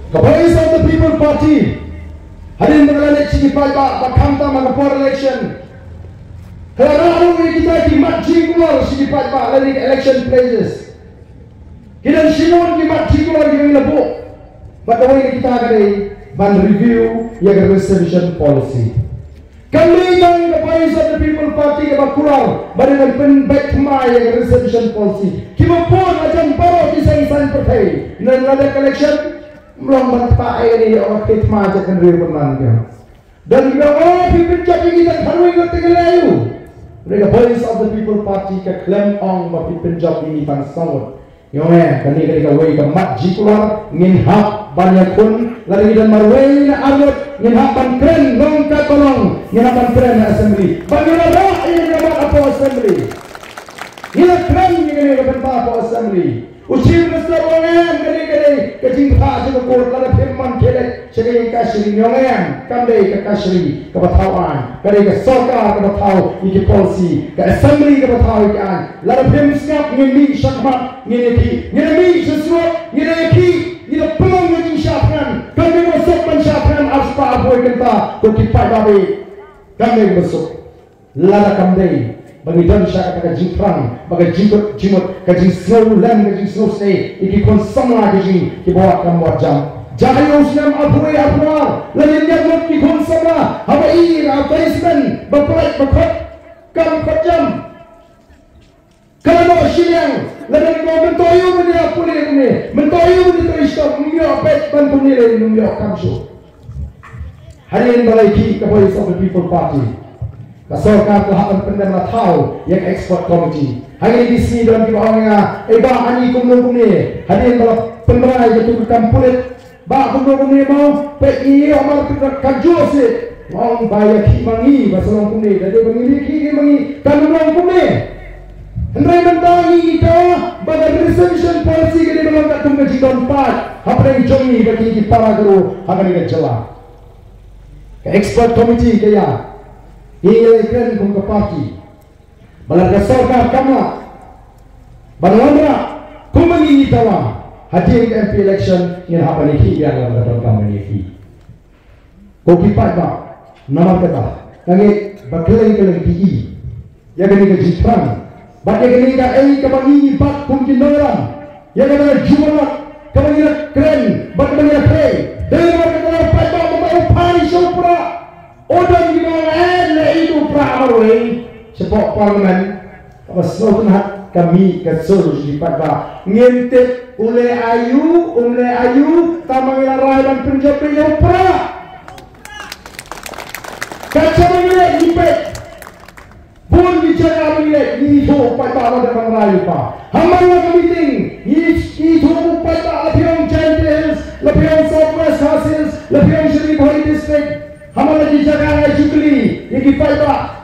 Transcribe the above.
The voice of the people party. Hadin mengalami sigi pada bakanta mengapor election. Kalau kita di matching keluar sigi pada lagi election places. Kita simon di matching keluar di lebu. Bagaimana kita akan ban review yang resolution policy. Kami yang the voice of the people party ke bakulau bagaimana pen back my yang resolution policy. Kita pun macam baru desain partai. Dan ada election belum bertahan ini orang khidmat akan ribuan dia. Dan kita pimpin jadi kita harus ingat tegalayu. Mereka voice of the people party ke klaim ong pimpin job ini pan sangat. Yang kani mereka way ke mat jikular ngin hak banyak pun lari dan marway na arut ngin hak ban keren nong ka tolong ngin hak ban keren na assembly. Bagaimana ini dapat apa assembly? Ngin keren ngin dapat apa assembly? Ucap besar orang kali kecing hak juga kor lada firman kelet sebagai kasih nyongan kandai ke kasih kebatawan kali ke sorkar kebatau iki polisi ke assembly kebatau ikan lada firman siap ngini syakmat ngini sesuatu ngini pelong ngini syakman kami masuk mensyakman aspa aboy kenta kukipai babi kami masuk lada kandai bagi dan syak kata jingkrang bagi jimut kaji snow lam kaji snow stay iki kon sama kaji ki bawa kam wajam jahayo usnam apuai apuar lain yang ki kon sama habai advertisement bapalai bakot kam kajam kalau siang lain ko mentoyo media pulih ni mentoyo ni teristop mio pet ban punile mio kamso hari ini balai ki voice of the people party Kasorkan kelahan pendana tahu yang export committee. Hari ini di sini dalam kita orangnya, ani kumlung ni. Hari ini kalau penderai jatuh kampulit, kumlung ni mau PI amal kita kajuh sih. Mau bayar kimangi basalong kumni. Jadi pemilih kimangi kamlung kumni. Hendrai mentangi kita pada resolution policy kita melangkah tunggu jidon 4. Apa yang jongi bagi para guru akan kita jelas. Export committee kaya. Ia ikan kong kapati, balaga sorkar kama, balawandra kung mangingi tawa, hadir ke MP election yang apa ni yang dalam dalam kama ni. Kau kipat ba, nama kata, kami berkeling-keling PI, yang kini kejipan, bagai kini kau kemangingi bat kong kinoran, yang kena jualan, kemangingi keren, bat kemangingi keren, dengan kata pada membawa pani sopra. Odang gimana itu pramarway sepok parlemen apa sebenarnya kami kesuruh di pada ngintip oleh ayu tamang rai dan penjapa yang pra kacau ini dipet pun bicara ini itu pada ada pengrayu pa hamanya meeting itu pada lebihan Gentiles lebihan Southwest Hasil lebihan Seri Bahari District Hamalah di Jakarta Jukli yang dipakai